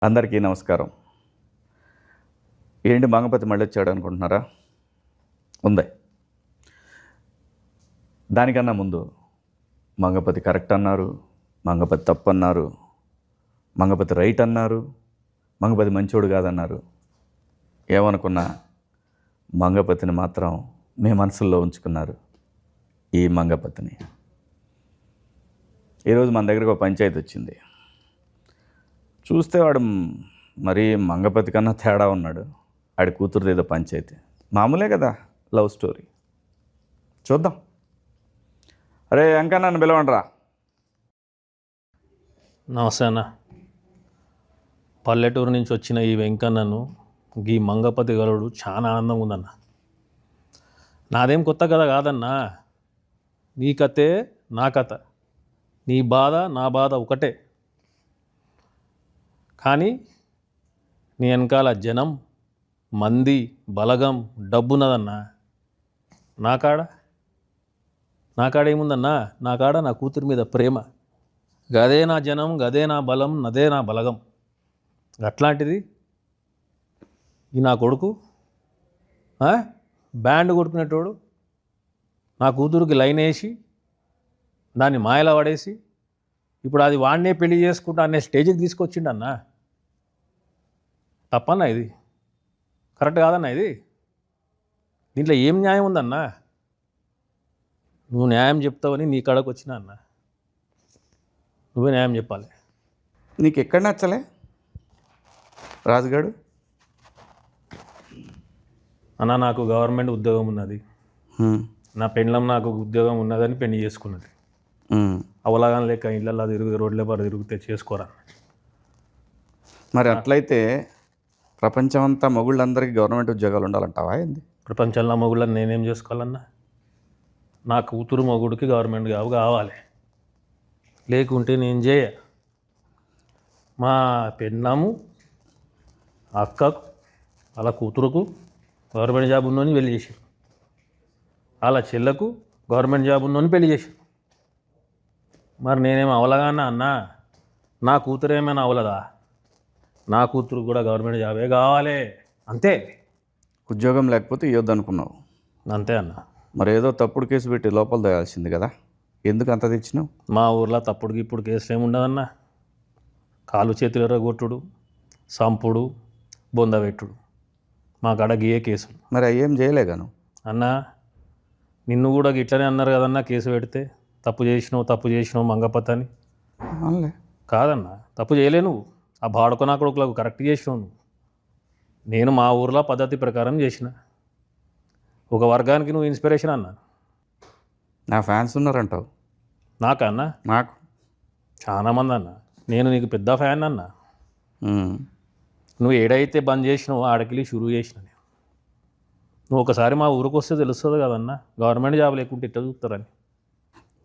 అందరికీ నమస్కారం. ఏంటి మంగపతి మళ్ళీ వచ్చాడు అనుకుంటున్నారా? ఉంది. దానికన్నా ముందు మంగపతి కరెక్ట్ అన్నారు, మంగపతి తప్పు అన్నారు, మంగపతి రైట్ అన్నారు, మంగపతి మంచోడు కాదన్నారు. ఏమనుకున్నా మంగపతిని మాత్రం మీ మనసుల్లో ఉంచుకున్నారు. ఈ మంగపతిని ఈరోజు మన దగ్గరకు ఒక పంచాయతీ వచ్చింది. చూస్తే వాడు మరీ మంగపతి కన్నా తేడా ఉన్నాడు. ఆడి కూతురుది ఏదో పంచాయతీ. మామూలే కదా, లవ్ స్టోరీ. చూద్దాం. అరే ఇంకా నన్ను పిలవండిరా. నమస్తే అన్న. పల్లెటూరు నుంచి వచ్చిన ఈ వెంకన్నను ఈ మంగపతి గలుడు చాలా ఆనందంగా ఉందన్న. నాదేం కొత్త కథ కాదన్నా. నీ కథే నా కథ, నీ బాధ నా బాధ ఒకటే. కానీ నీ వెనకాల జనం, మంది, బలగం, డబ్బున్నదన్నా. నా కాడ ఏముందన్నా? నా కాడ నా కూతురి మీద ప్రేమ. గదే నా జనం, గదే నా బలం, నదే నా బలగం. అట్లాంటిది ఈ నా కొడుకు బ్యాండ్ కొట్టుకునేటోడు నా కూతురికి లైన్ వేసి దాన్ని మాయలో పడేసి ఇప్పుడు అది వాడినే పెళ్లి చేసుకుంటా అనే స్టేజ్కి తీసుకొచ్చిండన్నా. తప్పన్నా ఇది? కరెక్ట్ కాదన్నా ఇది? దీంట్లో ఏం న్యాయం ఉందన్నా? నువ్వు న్యాయం చెప్తావని నీ కాడకు వచ్చినా అన్న. నువ్వే న్యాయం చెప్పాలి. నీకు ఎక్కడ నచ్చలే రాజుగాడు? అన్న, నాకు గవర్నమెంట్ ఉద్యోగం ఉన్నది. నా పెండ్లం నాకు ఉద్యోగం ఉన్నదని పెళ్లి చేసుకున్నది. అవలాగానే లేక ఇళ్ళల్లో తిరుగు రోడ్లే పాటు తిరిగితే చేసుకోరా. మరి అట్లయితే ప్రపంచం అంతా మొగుళ్ళందరికీ గవర్నమెంట్ ఉద్యోగాలు ఉండాలంటావా ఏంది? ప్రపంచంలో మొగుళ్ళని నేనేం చేసుకోవాలన్నా? నా కూతురు మొగుడికి గవర్నమెంట్ జాబ్ కావాలి, లేకుంటే నేను చేయ. మా పెన్నాము అక్కకు వాళ్ళ కూతురుకు గవర్నమెంట్ జాబ్ ఉన్నోని పెళ్లి చేశారు, వాళ్ళ చెల్లకు గవర్నమెంట్ జాబ్ ఉన్నోని పెళ్లి చేశారు. మరి నేనేమో అవలగానా అన్నా? నా కూతురు ఏమైనా అవలదా? నా కూతురు కూడా గవర్నమెంట్ జాబే కావాలి, అంతే. ఉద్యోగం లేకపోతే ఇవ్వద్దు అనుకున్నావు? అంతే అన్న. మరి ఏదో తప్పుడు కేసు పెట్టి లోపల తేయాల్సింది కదా, ఎందుకు అంత తెచ్చినావు? మా ఊర్లో తప్పుడుకి ఇప్పుడు కేసులు ఏమి ఉండదన్నా. కాలు చేతులు ఎర్రగొట్టుడు, సంపుడు, బొందబెట్టుడు, మా కాడ గియే కేసులు. మరి అవి ఏం చేయలేగాను అన్నా. నిన్ను కూడా ఇట్లనే అన్నారు కదన్నా, కేసు పెడితే తప్పు చేసినావు మంగపతి అని. అనలే. కాదన్నా, తప్పు చేయలే నువ్వు. ఆ బాడుకో నా కొడుకులకు కరెక్ట్ చేసినావు నువ్వు. నేను మా ఊర్లో పద్ధతి ప్రకారం చేసిన. ఒక వర్గానికి నువ్వు ఇన్స్పిరేషన్ అన్నా. నా ఫ్యాన్స్ ఉన్నారంటావు? నాకన్నా? నాకు చాలామంది అన్న. నేను నీకు పెద్ద ఫ్యాన్ అన్నా. నువ్వు ఏడైతే బంద్ చేసినావు ఆడకెళ్ళి షురూ చేసిన నేను. నువ్వు ఒకసారి మా ఊరికి వస్తే తెలుస్తుంది కదన్నా, గవర్నమెంట్ జాబ్ లేకుంటే ఇట్లా చూస్తారని.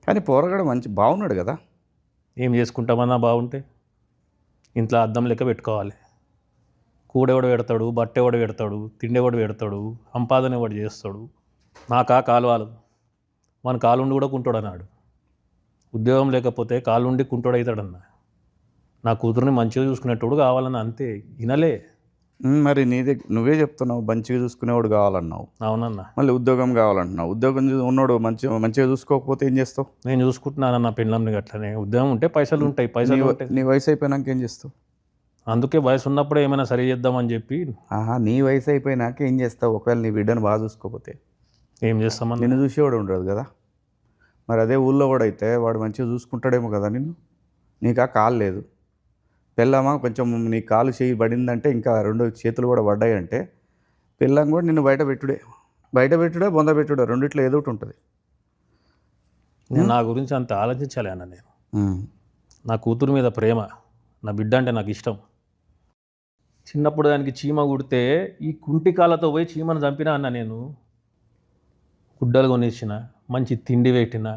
కానీ పోరగాడు మంచి బాగున్నాడు కదా. ఏం చేసుకుంటామన్నా బాగుంటే? ఇంట్లో అద్దం లెక్క పెట్టుకోవాలి. కూడెవడు పెడతాడు, బట్టెవడు పెడతాడు, తిండెవడు పెడతాడు, సంపాదన ఎవడు చేస్తాడు. నాకా కాలువాలు. మన కాలుండి కూడా కుంటాడు అన్నాడు. ఉద్యోగం లేకపోతే కాలుండి కుంటోడవుతాడన్నా. నా కూతురుని మంచిగా చూసుకునేటోడు కావాలన్నా, అంతే. వినలే. మరి నువ్వే చెప్తున్నావు మంచిగా చూసుకునేవాడు కావాలన్నావు. అవునన్నా. మళ్ళీ ఉద్యోగం కావాలంటున్నావు. ఉద్యోగం ఉన్నోడు మంచిగా చూసుకోకపోతే ఏం చేస్తావు? నేను చూసుకుంటున్నానన్న పెళ్ళంని అట్లనే. ఉద్యోగం ఉంటే పైసలు ఉంటాయి, పైసలు ఉంటాయి. నీ వయసు అయిపోయినాక ఏం చేస్తావు? అందుకే వయసు ఉన్నప్పుడే ఏమైనా సరి చేద్దామని చెప్పి. నీ వయసు అయిపోయినాక ఏం చేస్తావు? ఒకవేళ నీ బిడ్డను బాగా చూసుకోకపోతే ఏం చేస్తామని? నిన్ను చూసేవాడు ఉండదు కదా. మరి అదే ఊళ్ళో కూడా అయితే వాడు మంచిగా చూసుకుంటాడేమో కదా నిన్ను. నీకు ఆ కాలు లేదు, పెళ్ళామా కొంచెం నీ కాలు చేయి పడిందంటే, ఇంకా రెండు చేతులు కూడా పడ్డాయంటే పెళ్ళాం కూడా నిన్ను బయట పెట్టుడే బొంద పెట్టుడే, రెండిట్లో ఏదో ఒకటి ఉంటుంది. నా గురించి అంత ఆలోచించాలి అన్న నేను. నా కూతురు మీద ప్రేమ, నా బిడ్డ అంటే నాకు ఇష్టం. చిన్నప్పుడు దానికి చీమ కుడితే ఈ కుంటికాలతో పోయి చీమను చంపినా అన్న నేను. గుడ్డలు కొనిచ్చిన, మంచి తిండి పెట్టిన.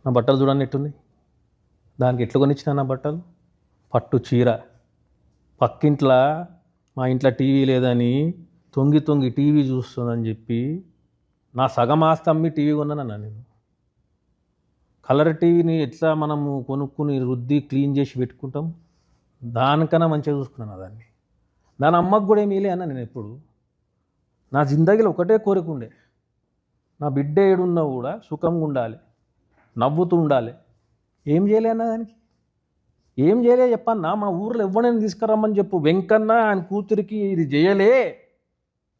నా బట్టలు చూడండి ఎట్టుంది. దానికి ఎట్లా కొనిచ్చిన నా బట్టలు? పట్టు చీర. పక్కింట్లో మా ఇంట్లో టీవీ లేదని తొంగి టీవీ చూస్తుందని చెప్పి నా సగం ఆస్తి అమ్మి టీవీ కొన్నానన్నా నేను. కలర్ టీవీని ఎట్లా మనము కొనుక్కుని రుద్ది క్లీన్ చేసి పెట్టుకుంటాం, దానికన్నా మంచిగా చూసుకున్నాను దాన్ని. దాని అమ్మకు కూడా ఏమీ లే అన్న నేను ఎప్పుడు. నా జిందగీలో ఒకటే కోరిక ఉండే, నా బిడ్డ ఏడున్నా కూడా సుఖంగా ఉండాలి, నవ్వుతూ ఉండాలి. ఏం చేయలే అన్న దానికి, ఏం చేయలే చెప్పన్నా. మా ఊర్లో ఎవరైనా తీసుకురమ్మని చెప్పు, వెంకన్న ఆయన కూతురికి ఇది చేయలే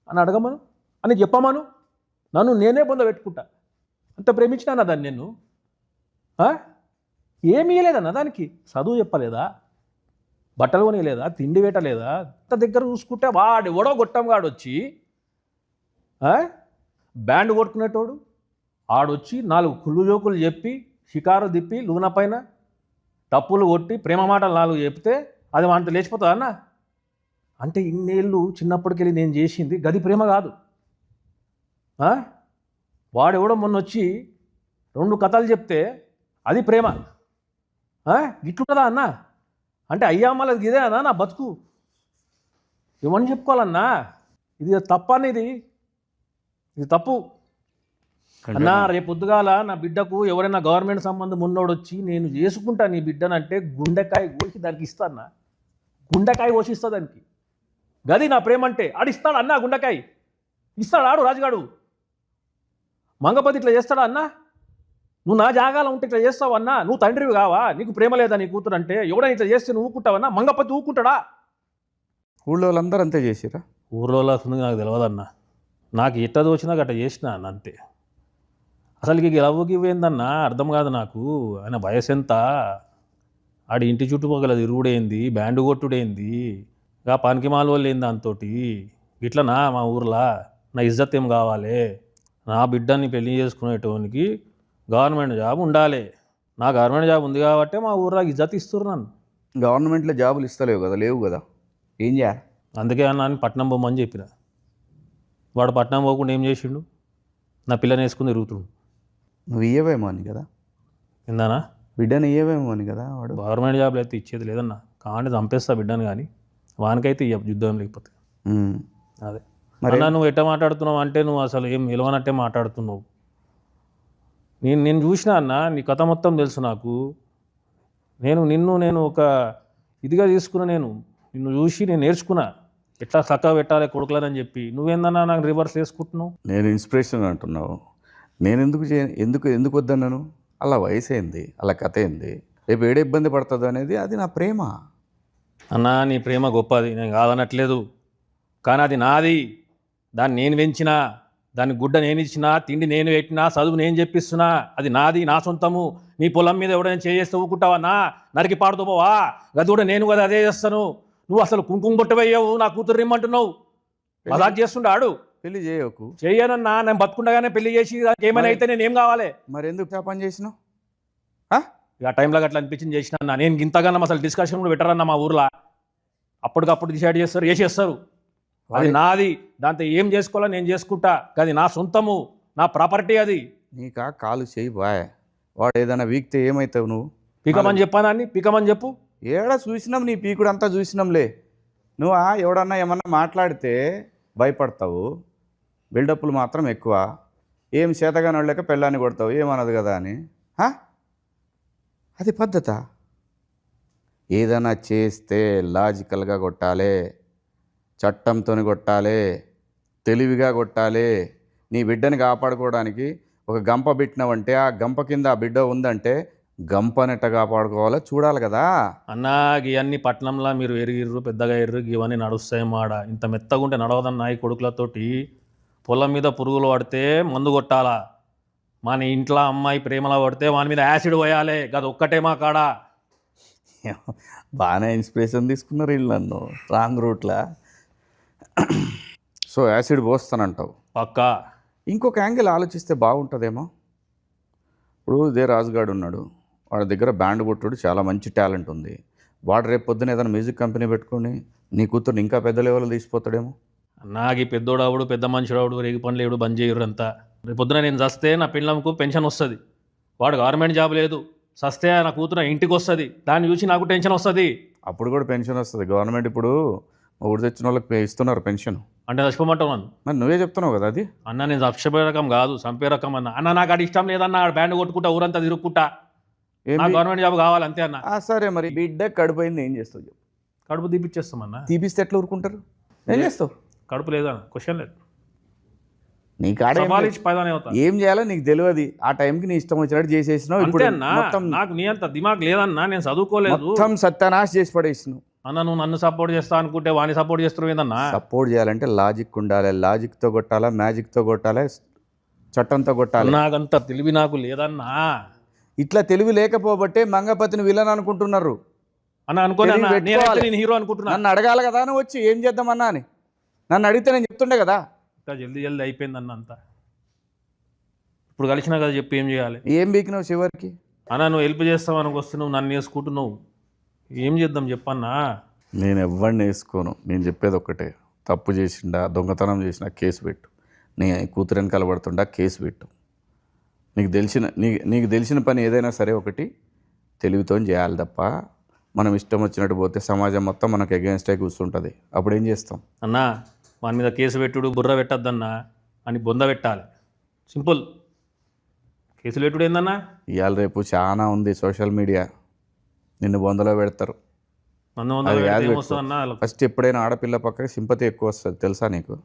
అని అడగమను అని చెప్పమను, నన్ను నేనే బొంద పెట్టుకుంటా. అంత ప్రేమించినా దాన్ని నేను. ఏమీ లేదన్న దానికి. చదువు చెప్పలేదా, బట్టలు కొనియలేదా, తిండి పెట్టలేదా? అంత దగ్గర చూసుకుంటే వాడు ఎవడో గొట్టంగాడు వచ్చి బ్యాండ్ కొట్టుకునేటోడు ఆడొచ్చి 4 కుళ్ళు జోకులు చెప్పి షికారు తిప్పి లూన పైన టప్పులు కొట్టి ప్రేమ మాటలు 4 చెప్తే అది వాంట లేచిపోతుందా అన్న? అంటే ఇన్నేళ్ళు చిన్నప్పటికెళ్ళి నేను చేసింది గది ప్రేమ కాదు. వాడెవడో మొన్న వచ్చి 2 కథలు చెప్తే అది ప్రేమ. ఇట్లుంటుందా అన్న? అంటే అయ్యా మళ్ళీ ఇదే అన్నా నా బతుకు. ఏమని చెప్పుకోవాలన్నా? ఇది తప్ప అనేది, ఇది తప్పు అన్నా. రేపు పొద్దుగాల నా బిడ్డకు ఎవరైనా గవర్నమెంట్ సంబంధం ఉన్నోడు వచ్చి నేను చేసుకుంటా నీ బిడ్డనంటే గుండెకాయ కోసి దానికి ఇస్తానా? గుండెకాయ కోసిస్తా దానికి. గది నా ప్రేమ అంటే. ఆడిస్తాడు అన్నా గుండెకాయ ఇస్తాడు. ఆడు రాజుగాడు మంగపతి ఇట్లా చేస్తాడా అన్నా? నువ్వు నా జాగాలో ఉంటే ఇట్లా చేస్తావన్నా? నువ్వు తండ్రివి కావా? నీకు ప్రేమ లేదా నీ కూతురు అంటే? ఎవడైనా ఇట్లా చేస్తే నువ్వు ఊకుంటావన్నా? మంగపతి ఊకుంటాడా? ఊళ్ళో వాళ్ళందరూ అంతే చేసిరా? ఊర్లో నాకు తెలియదన్నా. నాకు ఎట్టది వచ్చినా గట్ట చేసిన అన్న అంతే. అసలుకి గెలవుకి ఇవ్వేందన్నా అర్థం కాదు నాకు. ఆయన వయసు ఎంత? ఆడి ఇంటి చుట్టుపక్కల తిరుగుడేంది, బ్యాండ్ కొట్టుడేంది, ఇక పనికి మాల వాళ్ళు ఏంది దాంతో. ఇట్లనా మా ఊర్లో నా ఇజ్జత్ ఏం కావాలి? నా బిడ్డని పెళ్లి చేసుకునేటోనికి గవర్నమెంట్ జాబ్ ఉండాలి. నా గవర్నమెంట్ జాబ్ ఉంది కాబట్టి మా ఊర్లో ఇజ్జత్ ఇస్తున్నారు నన్ను. గవర్నమెంట్లో జాబులు ఇస్తలేవు కదా, లేవు కదా, ఏం చేయాలి? అందుకే అన్న అని పట్నం పోమని చెప్పిన. వాడు పట్నం పోకుండా ఏం చేసిండు? నా పిల్లని వేసుకుని తిరుగుతుండు. నువ్వు ఇయ్యవేమో అని కదా, ఏందన్నా? బిడ్డని ఇయ్యవేమో అని కదా. వాడు గవర్నమెంట్ జాబ్లు అయితే ఇచ్చేది లేదన్నా. కాంటే చంపేస్తా బిడ్డను, కానీ వానికైతే ఇయ్య యుద్ధం లేకపోతే. అదే మరి నువ్వు ఎట్ట మాట్లాడుతున్నావు అంటే నువ్వు అసలు ఏం విలువనట్టే మాట్లాడుతున్నావు. నేను చూసినా అన్న, నీ కథ మొత్తం తెలుసు నాకు. నేను ఒక ఇదిగా తీసుకున్నా. నిన్ను చూసి నేను నేర్చుకున్నా ఎట్లా చక్కగా పెట్టాలి కొడుకులని చెప్పి. నువ్వేందన్నా నాకు రివర్స్ వేసుకుంటున్నావు? నేను ఇన్స్పిరేషన్ అంటున్నావు. నేను ఎందుకు వద్దన్నాను? అలా వయసు ఏంది, అలా కథ ఏంది, రేపు ఏడే ఇబ్బంది పడుతుంది అనేది అది నా ప్రేమ. అన్నా నీ ప్రేమ గొప్పది, నేను కాదనట్లేదు. కానీ అది నాది. దాన్ని నేను పెంచినా, దాని గుడ్డ నేను ఇచ్చినా, తిండి నేను పెట్టినా, చదువు నేను చెప్పిస్తున్నా. అది నాది, నా సొంతము. నీ పొలం మీద ఎవడైనా చేస్తే ఊకుంటావా? నరికి పాడుతూ పోవా? గది కూడా నేను కదా అదే చేస్తాను. నువ్వు అసలు కుంకుమ బొట్టవయ్యావు, నా కూతురు ఇమ్మంటున్నావు. మజాక్ చేస్తుండే ఆడు. పెళ్లి చేయకు. చెయ్యనన్నా, నేను బతుకుండగానే పెళ్లి చేసి ఏమైనా అయితే నేను ఏం కావాలి? మరి ఎందుకు పని చేసినావు? ఇక టైంలో అట్లా అనిపించింది చేసిన అన్న. నేను ఇంతగానో అసలు డిస్కషన్ కూడా పెట్టరన్నా మా ఊర్లో. అప్పటికప్పుడు డిసైడ్ చేస్తారు, చేసేస్తారు. అది నాది, దాంతో ఏం చేసుకోవాలో నేను చేసుకుంటా. అది నా సొంతము, నా ప్రాపర్టీ. అది నీకా కాలు చేయి బాయ్. వాడు ఏదైనా వీక్తే ఏమవుతావు నువ్వు? పీకమని చెప్పానాన్ని, పీకమని చెప్పు. ఏడా చూసినాం, నీ పీకుడు అంతా చూసినాంలే. నువ్వు ఎవడన్నా ఏమన్నా మాట్లాడితే భయపడతావు, బిల్డప్లు మాత్రం ఎక్కువ. ఏం చేతగాని వాళ్ళక పెళ్ళాన్ని కొడతావు, ఏమన్నది కదా అని. అది పద్ధత? ఏదైనా చేస్తే లాజికల్గా కొట్టాలి, చట్టంతో కొట్టాలి, తెలివిగా కొట్టాలి. నీ బిడ్డని కాపాడుకోవడానికి ఒక గంప పెట్టినావంటే ఆ గంప కింద ఆ బిడ్డ ఉందంటే గంపనెట్ట కాపాడుకోవాలో చూడాలి కదా అన్నా. ఇవన్నీ పట్నంలో మీరు ఎరిగిర్రు, పెద్దగా ఎర్రు, ఇవన్నీ నడుస్తాయి మాడ. ఇంత మెత్తగా ఉంటే నడవదన్నా. ఈ కొడుకులతోటి పొలం మీద పురుగులు పడితే మందు కొట్టాలా? మన ఇంట్లో అమ్మాయి ప్రేమలో పడితే వాని మీద యాసిడ్ పోయాలి. అది ఒక్కటే మా కాడ. బాగానే ఇన్స్పిరేషన్ తీసుకున్నారు వీళ్ళు నన్ను రాంగ్ రూట్లా. సో యాసిడ్ పోస్తానంటావు? పక్కా. ఇంకొక యాంగిల్ ఆలోచిస్తే బాగుంటుందేమో. ఇప్పుడు ఇదే రాజుగాడు ఉన్నాడు, వాడి దగ్గర బ్యాండ్ కొట్టుడు చాలా మంచి టాలెంట్ ఉంది. వాడు రేపు పొద్దున ఏదైనా మ్యూజిక్ కంపెనీ పెట్టుకొని నీ కూతురుని ఇంకా పెద్ద లెవెల్లో తీసిపోతాడేమో. నాకు ఈ పెద్దోడావుడు, పెద్ద మనిషిరావుడు, రేగి పనులు ఏడు బంద్ చేయరు అంతా. రేపు పొద్దున నేను చస్తే నా పిల్లలకు పెన్షన్ వస్తుంది. వాడు గవర్నమెంట్ జాబ్ లేదు, చస్తే నా కూతురు ఇంటికి వస్తుంది. దాన్ని చూసి నాకు టెన్షన్ వస్తుంది. అప్పుడు కూడా పెన్షన్ వస్తుంది. గవర్నమెంట్ ఇప్పుడు ఊరు తెచ్చిన వాళ్ళకి ఇస్తున్నారు పెన్షన్. అంటే చచ్చిపోమంటావు నన్ను? మరి నువ్వే చెప్తున్నావు కదా అది. అన్న నేను చచ్చిపోయే రకం కాదు, చంపే రకం అన్న నాకు అది ఇష్టం లేదన్న. బ్యాండ్ కొట్టుకుంటా ఊరంతా తిరుక్కుంటా. గవర్నమెంట్ జాబ్ కావాలి అంతే అన్న. సరే మరి బిడ్డ కడిపోయింది ఏం చేస్తావు చెప్పు? కడుపు తీపిచ్చేస్తామన్నా. తీపిస్తే ఎట్లా ఊరుకుంటారు? ఏం చేస్తావు? కడుపు లేదా? క్వశ్చన్ లేదు. నీ కాడ సవాల్ ఇచ్చి పైదానే అవుతా. ఏం చేయాలో నీకు తెలియదు. ఆ టైంకి నీ ఇష్టం వచ్చినట్టు చేసేసినావు. అంతే ఇప్పుడు అన్నా, మొత్తం నాకు నీ అంత దిమాగ్ లేదన్నా, నేను చదువుకోలేదు మొత్తం సత్యానాశ చేసి పడేసినావు. అన్న. నువ్వు నన్ను సపోర్ట్ చేస్తా అనుకుంటే వాడిని సపోర్ట్ చేస్తున్నావు ఏందన్నా? సపోర్ట్ చేయాలంటే లాజిక్ ఉండాలి. లాజిక్తో కొట్టాలా, మ్యాజిక్తో కొట్టాలి, చట్టంతో కొట్టాలి. నాకంత తెలివి నాకు లేదన్నా. ఇట్లా తెలివి లేకపోబట్టే మంగపతిని విలన్ అనుకుంటున్నారు. అన్న అనుకోని అన్న, తెలివి నేనైతే పెట్టుకోవాలి. నేను హీరో అనుకుంటున్నా. నన్ను అడగాలి కదా, నువ్వు వచ్చి ఏం చేద్దామన్నా అని. నన్ను అడిగితే నేను చెప్తుండే కదా. ఇంకా జల్దీ అయిపోయింది అన్న అంతా. ఇప్పుడు కలిసినా కదా చెప్పి ఏం చేయాలి? ఏం బీకినావు చివరికి? అన్న నువ్వు హెల్ప్ చేస్తావు అనుకు వస్తున్నావు, నన్ను వేసుకుంటున్నావు. ఏం చేద్దాం చెప్పన్నా? నేను ఎవరిని వేసుకోను. నేను చెప్పేది ఒక్కటే, తప్పు చేసిండా, దొంగతనం చేసినా కేసు పెట్టు. నీ కూతురు వెనకాల పడుతుండా కేసు పెట్టు. నీకు తెలిసిన పని ఏదైనా సరే ఒకటి తెలివితో చేయాలి తప్ప మనం ఇష్టం వచ్చినట్టు పోతే సమాజం మొత్తం మనకు అగేన్స్టే కూర్చుంటుంది. అప్పుడు ఏం చేస్తాం? అన్నా వాని మీద కేసు పెట్టుడు, బుర్ర పెట్టద్దన్నా అని బొంద పెట్టాలి. సింపుల్. కేసులు పెట్టుడు ఏందన్నా? ఇవాళ రేపు చాలా ఉంది సోషల్ మీడియా, నిన్ను బొందలో పెడతారు. అది కాదు ఏమొస్తుందన్నా? ఫస్ట్ ఎప్పుడైనా ఆడపిల్ల పక్కకి సింపతి ఎక్కువ వస్తుంది తెలుసా నీకు?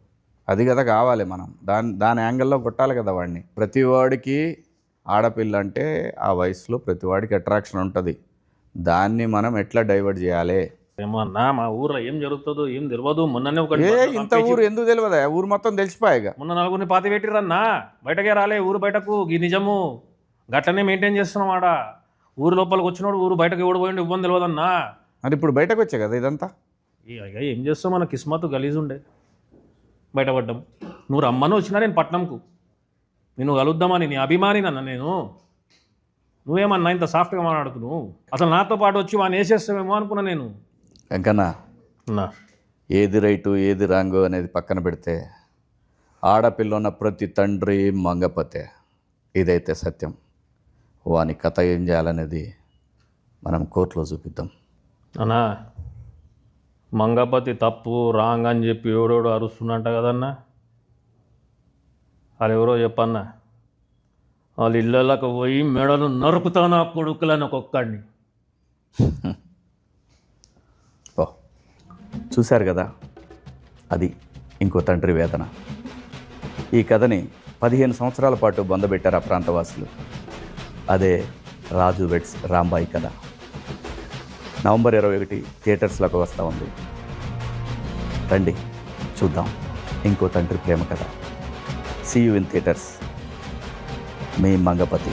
అది కదా కావాలి. మనం దాని యాంగిల్లో కొట్టాలి కదా వాడిని. ప్రతి వాడికి ఆడపిల్ల అంటే ఆ వయసులో ప్రతి వాడికి అట్రాక్షన్ ఉంటుంది. దాన్ని మనం ఎట్లా డైవర్ట్ చేయాలి? ఏమో అన్నా, మా ఊర్లో ఏం జరుగుతుందో ఏం తెలియదు. మొన్ననే ఒకటి ఇంత ఊరు ఎందుకు తెలియదా? ఊరు మొత్తం తెలిసిపోయాగా. మొన్న నలుగురిని పాతి పెట్టిరన్నా, బయటకే రాలే ఊరు బయటకు. ఈ నిజము గట్లనే మెయింటైన్ చేస్తున్నాం ఆడ. ఊరు లోపలికి వచ్చినోడు ఊరు బయటకు ఓడిపోయిండు, ఇవ్వని తెలియదన్నా. మరి ఇప్పుడు బయటకు వచ్చా కదా ఇదంతా. ఇక ఏం చేస్తాం, మన కిస్మత్ గలీజ్ ఉండే బయటపడ్డాం. నువ్వు రమ్మని వచ్చినా నేను పట్నంకు, నేను కలుద్దామని నీ అభిమాని నన్న నేను. నువ్వేమన్నా ఇంత సాఫ్ట్గా మాట్లాడుతున్నావు? అసలు నాతో పాటు వచ్చి వాడిని వేసేస్తావేమో అనుకున్నా నేను. వెంకన్నా, ఏది రైటు ఏది రాంగు అనేది పక్కన పెడితే ఆడపిల్ల ఉన్న ప్రతి తండ్రి మంగపతే. ఇదైతే సత్యం. వాని కథ ఏం చేయాలనేది మనం కోర్టులో చూపిద్దాం. అన్నా మంగపతి తప్పు రాంగ్ అని చెప్పి ఎవడోడు అరుస్తున్నట్ట కదన్నా. వాళ్ళు ఎవరో చెప్పన్నా, వాళ్ళ ఇళ్ళకు పోయి మెడలు నరుకుతాను ఆ కొడుకులను ఒక్కొక్కడిని. ఓ చూశారు కదా, అది ఇంకో తండ్రి వేదన. ఈ కథని 15 సంవత్సరాల పాటు బొందబెట్టారు ఆ ప్రాంతవాసులు. అదే రాజు వెడ్స్ రాంబాయి కథ. నవంబర్ 21 థియేటర్స్లోకి వస్తూ ఉంది. రండి చూద్దాం ఇంకో తండ్రి ప్రేమ కథ. See you in theatres. మీ మంగపతి.